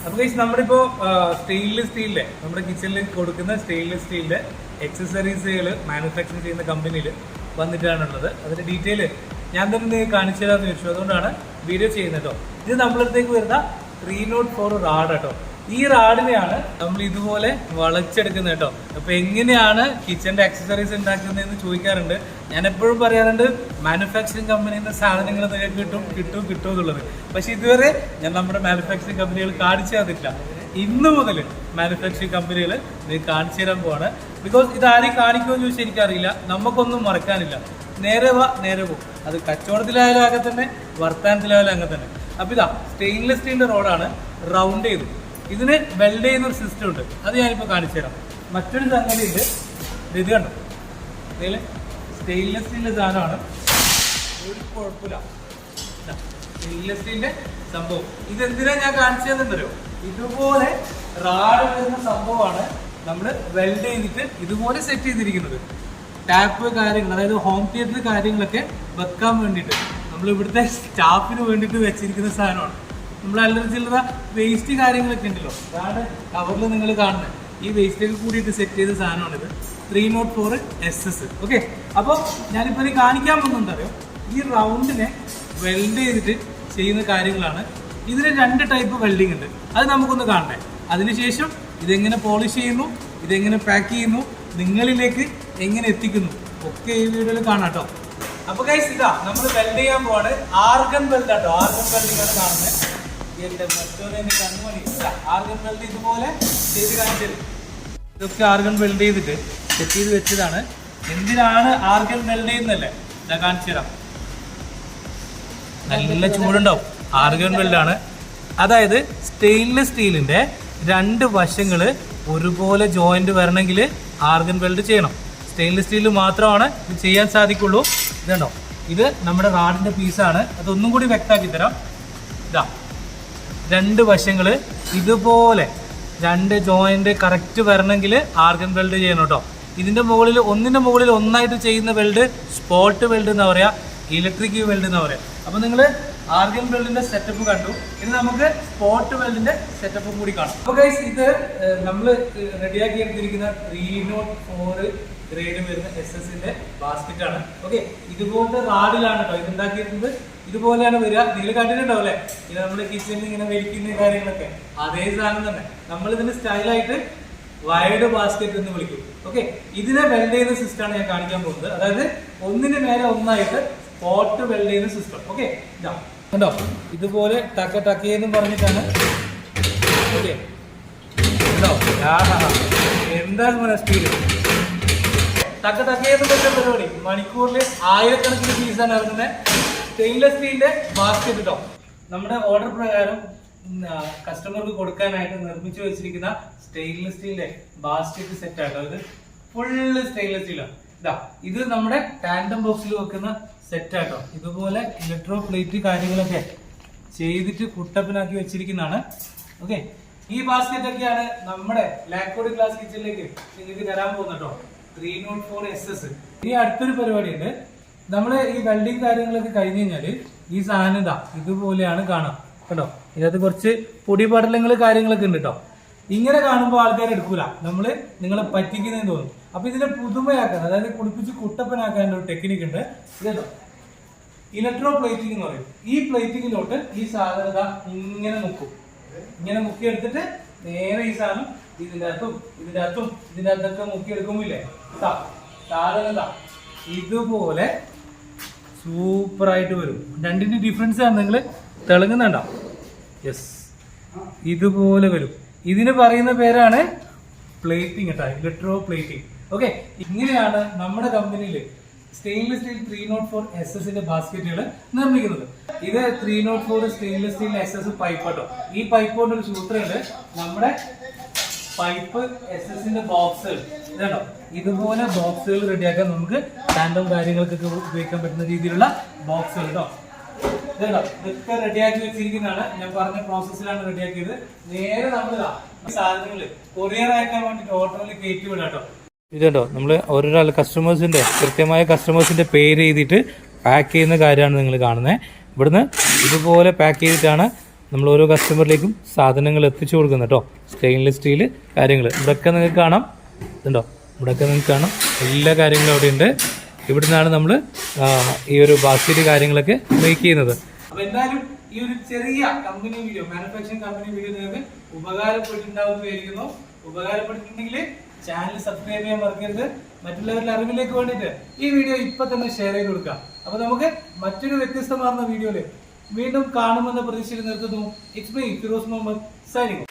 അപ്പോൾ ഗൈസ് നമ്മളിപ്പോ സ്റ്റെയിൻലെസ് സ്റ്റീലിലെ നമ്മുടെ കിച്ചണിൽ കൊടുക്കുന്ന സ്റ്റെയിൻലെസ് സ്റ്റീലിന്റെ എക്സസറീസുകൾ മാനുഫാക്ചറിങ് ചെയ്യുന്ന കമ്പനിയിൽ വന്നിട്ടാണുള്ളത്. അതിന്റെ ഡീറ്റെയിൽ ഞാൻ തന്നെ കാണിച്ചു തരാമെന്ന് ചോദിച്ചു. അതുകൊണ്ടാണ് വീഡിയോ ചെയ്യുന്നത് കേട്ടോ. ഇത് നമ്മളടുത്തേക്ക് വരുന്ന 304 റാഡ് കേട്ടോ. ഈ റാഡിനെയാണ് നമ്മൾ ഇതുപോലെ വളച്ചെടുക്കുന്നത് കേട്ടോ. അപ്പൊ എങ്ങനെയാണ് കിച്ചന്റെ അക്സസറീസ് ഉണ്ടാക്കുന്നതെന്ന് ചോദിക്കാറുണ്ട്. ഞാൻ എപ്പോഴും പറയാറുണ്ട് മാനുഫാക്ചറിങ് കമ്പനിയിൽ നിന്ന് സാധനങ്ങൾ നിങ്ങൾക്ക് കിട്ടും എന്നുള്ളത്. പക്ഷെ ഇതുവരെ ഞാൻ നമ്മുടെ മാനുഫാക്ചറിങ് കമ്പനികൾ കാണിച്ചു തന്നിട്ടില്ല. ഇന്ന് മുതൽ മാനുഫാക്ചറിങ് കമ്പനികൾ ഇത് കാണിച്ചു തരാൻ പോവാണ്. ബിക്കോസ് ഇത് ആരെയും കാണിക്കുമെന്ന് ചോദിച്ചാൽ എനിക്കറിയില്ല. നമുക്കൊന്നും മറക്കാനില്ല. നേരെ വാ നേരെ പോകും. അത് കച്ചവടത്തിലായാലും അങ്ങനെ തന്നെ, വർത്താനത്തിലായാലും അങ്ങനെ തന്നെ. അപ്പൊ ഇതാ സ്റ്റെയിൻലെസ് സ്റ്റീലിന്റെ റോഡാണ്, റൗണ്ട് ചെയ്തു. ഇതിന് വെൽഡ് ചെയ്യുന്ന ഒരു സിസ്റ്റം ഉണ്ട്. അത് ഞാനിപ്പോൾ കാണിച്ചു തരാം. മറ്റൊരു സംഗതി ഉണ്ട്. ഇത് കണ്ടോ, ഇതിൽ സ്റ്റെയിൻലെസ് സ്റ്റീലിന്റെ സാധനമാണ്. ഒരു കുഴപ്പമില്ല. സ്റ്റെയിൻലെസ് സ്റ്റീലിന്റെ സംഭവം ഇതെന്തിനാ ഞാൻ കാണിച്ചു തന്നെന്തറിയോ, ഇതുപോലെ റാഡ് വരുന്ന സംഭവമാണ് നമ്മൾ വെൽഡ് ചെയ്തിട്ട് ഇതുപോലെ സെറ്റ് ചെയ്തിരിക്കുന്നത്. ടാപ്പ് കാര്യങ്ങൾ, അതായത് ഹോം തിയേറ്റർ കാര്യങ്ങളൊക്കെ വെക്കാൻ വേണ്ടിയിട്ട് നമ്മൾ ഇവിടുത്തെ സ്റ്റാഫിന് വേണ്ടിയിട്ട് വെച്ചിരിക്കുന്ന സാധനമാണ്. നമ്മൾ അല്ലറ വേസ്റ്റ് കാര്യങ്ങളൊക്കെ ഉണ്ടല്ലോ, അതാണ് കവറിൽ നിങ്ങൾ കാണുന്നത്. ഈ വേസ്റ്റൊക്കെ കൂടിയിട്ട് സെറ്റ് ചെയ്ത സാധനമാണിത്. 304 SS. ഓക്കെ, അപ്പോൾ ഞാനിപ്പോൾ ഇത് കാണിക്കാൻ പോകുന്നുണ്ടറിയോ, ഈ റൗണ്ടിനെ വെൽഡ് ചെയ്തിട്ട് ചെയ്യുന്ന കാര്യങ്ങളാണ്. ഇതിന് 2 ടൈപ്പ് വെൽഡിങ് ഉണ്ട്. അത് നമുക്കൊന്ന് കാണണ്ടേ. അതിനുശേഷം ഇതെങ്ങനെ പോളിഷ് ചെയ്യുന്നു, ഇതെങ്ങനെ പാക്ക് ചെയ്യുന്നു, നിങ്ങളിലേക്ക് എങ്ങനെ എത്തിക്കുന്നു ഒക്കെ ഈ വീഡിയോയിൽ കാണാം കേട്ടോ. അപ്പൊ ഗൈസ് ഇതാ നമ്മൾ വെൽഡ് ചെയ്യാൻ പോവാണ്. ആർഗൺ വെൽഡ് കേട്ടോ. ആർഗൺ വെൽഡിംഗ് ആണ് കാണുന്നത്. എന്റെ മറ്റൊരു കണ്ണുമണി ആർഗൺ വെൽഡ് ഇതുപോലെ ചെയ്ത് കാണിച്ചത്. ഇതൊക്കെ ആർഗൺ വെൽഡ് ചെയ്തിട്ട് സെറ്റ് ചെയ്ത് വെച്ചതാണ്. എന്തിനാണ് ആർഗൺ വെൽഡ് ചെയ്യുന്നല്ലേ, ഞാൻ കാണിച്ചു തരാം. നല്ല ചൂടുണ്ടാവും. ആർഗൺ വെൽഡാണ്. അതായത് സ്റ്റെയിൻലെസ് സ്റ്റീലിന്റെ 2 വശങ്ങള് ഒരുപോലെ ജോയിന്റ് വരണമെങ്കിൽ ആർഗൺ വെൽഡ് ചെയ്യണം. സ്റ്റെയിൻലെസ് സ്റ്റീലിൽ മാത്രമാണ് ഇത് ചെയ്യാൻ സാധിക്കുള്ളൂ. ഇതുണ്ടോ, ഇത് നമ്മുടെ റാഡിന്റെ പീസാണ്. അതൊന്നും കൂടി വ്യക്തമാക്കി തരാം. ഇതാ 2 വശങ്ങള് ഇതുപോലെ 2 ജോയിന്റ് കറക്റ്റ് വരണമെങ്കിൽ ആർഗൺ വെൽഡ് ചെയ്യണം കേട്ടോ. ഇതിന്റെ മുകളിൽ ഒന്നിന്റെ മുകളിൽ ഒന്നായിട്ട് ചെയ്യുന്ന വെൽഡ് സ്പോട്ട് വെൽഡ് എന്ന് പറയാ, ഇലക്ട്രിക് വെൽഡ് എന്ന് പറയാം. അപ്പൊ നിങ്ങൾ ആർഗൺ വെൽഡിന്റെ സെറ്റപ്പ് കണ്ടു. ഇനി നമുക്ക് സ്പോട്ട് വെൽഡിന്റെ സെറ്റപ്പും കൂടി കാണാം. അപ്പൊ ഗൈസ് ഇത് നമ്മൾ റെഡിയാക്കി എടുത്തിരിക്കുന്ന 304 ഗ്രേഡ് വരുന്ന SS-ന്റെ ബാസ്ക്കറ്റ് ആണ്. ഓക്കെ, ഇതുപോലത്തെ റാഡിലാണ് കേട്ടോ ഇത് ഉണ്ടാക്കിയിരുന്നത്. ഇതുപോലെയാണ് വരിക. നിങ്ങൾ കണ്ടിട്ടുണ്ടാവും അല്ലെ, ഇത് നമ്മുടെ കിച്ചണിൽ ഇങ്ങനെ വലിക്കുന്ന കാര്യങ്ങളൊക്കെ അതേ സാധനം തന്നെ. നമ്മൾ ഇതിന് സ്റ്റൈലായിട്ട് വൈഡ് ബാസ്ക്കറ്റ് എന്ന് വിളിക്കും. ഓക്കെ, ഇതിനെ വെൽഡ് ചെയ്യുന്ന സിസ്റ്റമാണ് ഞാൻ കാണിക്കാൻ പോകുന്നത്. അതായത് ഒന്നിന് മേലെ ഒന്നായിട്ട് സ്പോട്ട് വെൽഡ് ചെയ്യുന്ന സിസ്റ്റം. ഓക്കെ, ഇതാ കണ്ടോ, ഇതുപോലെ ടക്കേന്ന് പറഞ്ഞിട്ടാണ്. ഓക്കെ, എന്താ സ്പീഡ് ടക്കേന്ന് പറഞ്ഞ പരിപാടി. മണിക്കൂറിൽ 1000കണക്കിന് പീസാണ് ഇറങ്ങുന്നത്. സ്റ്റെയിൻലെസ് സ്റ്റീലിന്റെ ബാസ്ക്കറ്റ് കേട്ടോ. നമ്മുടെ ഓർഡർ പ്രകാരം കസ്റ്റമർക്ക് കൊടുക്കാനായിട്ട് നിർമ്മിച്ചു വെച്ചിരിക്കുന്ന സ്റ്റെയിൻലെസ് സ്റ്റീലിന്റെ ബാസ്ക്കറ്റ് സെറ്റ് ആട്ടോ. ഇത് ഫുള്ള് സ്റ്റെയിൻലെസ് സ്റ്റീലാണ്. ഇതാ ഇത് നമ്മുടെ ടാൻഡം ബോക്സിൽ വെക്കുന്ന സെറ്റ് ആട്ടോ. ഇതുപോലെ ഇലക്ട്രോ പ്ലേറ്റ് കാര്യങ്ങളൊക്കെ ചെയ്തിട്ട് കുട്ടപ്പനാക്കി വെച്ചിരിക്കുന്നതാണ്. ഓക്കെ, ഈ ബാസ്ക്കറ്റ് ഒക്കെയാണ് നമ്മുടെ ലാക്കോഡ് ഗ്ലാസ് കിച്ചണിലേക്ക് നിങ്ങൾക്ക് തരാൻ പോകുന്നത് കേട്ടോ. 304 SS. ഇനി അടുത്തൊരു പരിപാടി ഉണ്ട്. നമ്മള് ഈ വെൽഡിങ് കാര്യങ്ങളൊക്കെ കഴിഞ്ഞ് കഴിഞ്ഞാല് ഈ സാധനം ഇതാ ഇതുപോലെയാണ് കാണാം കേട്ടോ. ഇതിനകത്ത് കുറച്ച് പൊടിപടലങ്ങൾ കാര്യങ്ങളൊക്കെ ഉണ്ട് കേട്ടോ. ഇങ്ങനെ കാണുമ്പോൾ ആൾക്കാർ എടുക്കൂല, നിങ്ങളെ പറ്റിക്കുന്നതെന്ന് തോന്നും. അപ്പൊ ഇതിനെ പുതുമയാക്കാൻ, അതായത് കുളിപ്പിച്ച് കുട്ടപ്പനാക്കാൻ ഒരു ടെക്നിക്ക് ഉണ്ട്. ഇതോ ഇലക്ട്രോ പ്ലേറ്റിംഗ് എന്ന് പറയും. ഈ പ്ലേറ്റിങ്ങിലോട്ട് ഈ സാധനത ഇങ്ങനെ മുക്കി എടുത്തിട്ട് നേരെ ഈ സാധനം ഇതിന്റെ അകത്തൊക്കെ മുക്കി എടുക്കുമ്പോല്ലേ സാധനത ഇതുപോലെ സൂപ്പറായിട്ട് വരും. രണ്ടിന്റെ ഡിഫറൻസ് ആണ് നിങ്ങൾ തിളങ്ങുന്നുണ്ടോ. യെസ്, ഇതുപോലെ വരും. ഇതിന് പറയുന്ന പേരാണ് പ്ലേറ്റിംഗ് കേട്ടോ, ഇലക്ട്രോ പ്ലേറ്റിംഗ്. ഓക്കെ, ഇങ്ങനെയാണ് നമ്മുടെ കമ്പനിയിൽ സ്റ്റെയിൻലെസ് സ്റ്റീൽ 304 SS-ന്റെ ബാസ്ക്കറ്റുകൾ നിർമ്മിക്കുന്നത്. ഇത് 304 സ്റ്റെയിൻലെസ് സ്റ്റീൽ SS പൈപ്പ് കേട്ടോ. ഈ പൈപ്പ് കൊണ്ട് ഒരു സൂത്രമുണ്ട്. നമ്മുടെ പൈപ്പ് SS-ന്റെ ബോക്സുകൾ ഇതാണോ, ഇതുപോലെ ബോക്സുകൾ റെഡിയാക്കാൻ നമുക്ക് ടാൻഡം കാര്യങ്ങൾക്കൊക്കെ ഉപയോഗിക്കാൻ പറ്റുന്ന രീതിയിലുള്ള ബോക്സുകൾ കേട്ടോ. ഇതാണോ, ഇതൊക്കെ റെഡിയാക്കി വെച്ചിരിക്കുന്നതാണ്. ഞാൻ പറഞ്ഞ പ്രോസസ്സിലാണ് റെഡിയാക്കിയത്. നേരെ നമ്മൾ സാധനങ്ങൾ കൊറിയർ അയക്കാൻ വേണ്ടിട്ട് ഓർഡറിൽ കയറ്റി വിടാം കേട്ടോ. ഇതുണ്ടോ, നമ്മൾ ഓരോരാൾ കൃത്യമായ കസ്റ്റമേഴ്സിന്റെ പേര് എഴുതിയിട്ട് പാക്ക് ചെയ്യുന്ന കാര്യമാണ് നിങ്ങൾ കാണുന്നത്. ഇവിടുന്ന് ഇതുപോലെ പാക്ക് ചെയ്തിട്ടാണ് നമ്മൾ ഓരോ കസ്റ്റമറിലേക്കും സാധനങ്ങൾ എത്തിച്ചു കൊടുക്കുന്നത് കേട്ടോ. സ്റ്റെയിൻലെസ് സ്റ്റീൽ കാര്യങ്ങൾ ഇവിടെയൊക്കെ നിങ്ങൾക്ക് കാണാം. ഇതുണ്ടോ, ഇവിടെയൊക്കെ നിങ്ങൾക്ക് കാണാം. എല്ലാ കാര്യങ്ങളും അവിടെ ഉണ്ട്. ഇവിടെ നിന്നാണ് നമ്മൾ ഈ ഒരു ബാസ്ക്കറ്റ് കാര്യങ്ങളൊക്കെ മേക്ക് ചെയ്യുന്നത്. അപ്പോൾ എന്തായാലും ഈ ഒരു ചെറിയ company video, manufacturing company video നിങ്ങൾക്ക് ഉപകാരപ്പെട്ടിട്ടുണ്ടാവുമെന്ന് വിചാരിക്കുന്നു. ഉപകാരപ്പെട്ടിട്ടുണ്ടെങ്കിൽ ചാനൽ സബ്സ്ക്രൈബ് ചെയ്യാൻ മറക്കരുത്. മറ്റുള്ളവരുടെ അറിവിലേക്ക് വേണ്ടിയിട്ട് ഈ വീഡിയോ ഇപ്പൊ തന്നെ ഷെയർ ചെയ്ത് കൊടുക്കാം. അപ്പൊ നമുക്ക് മറ്റൊരു വ്യത്യസ്തമാർന്ന വീഡിയോയില് വീണ്ടും കാണുമെന്ന പ്രതീക്ഷയിൽ നിർത്തുന്നു. It's me Firoz Muhammad signing.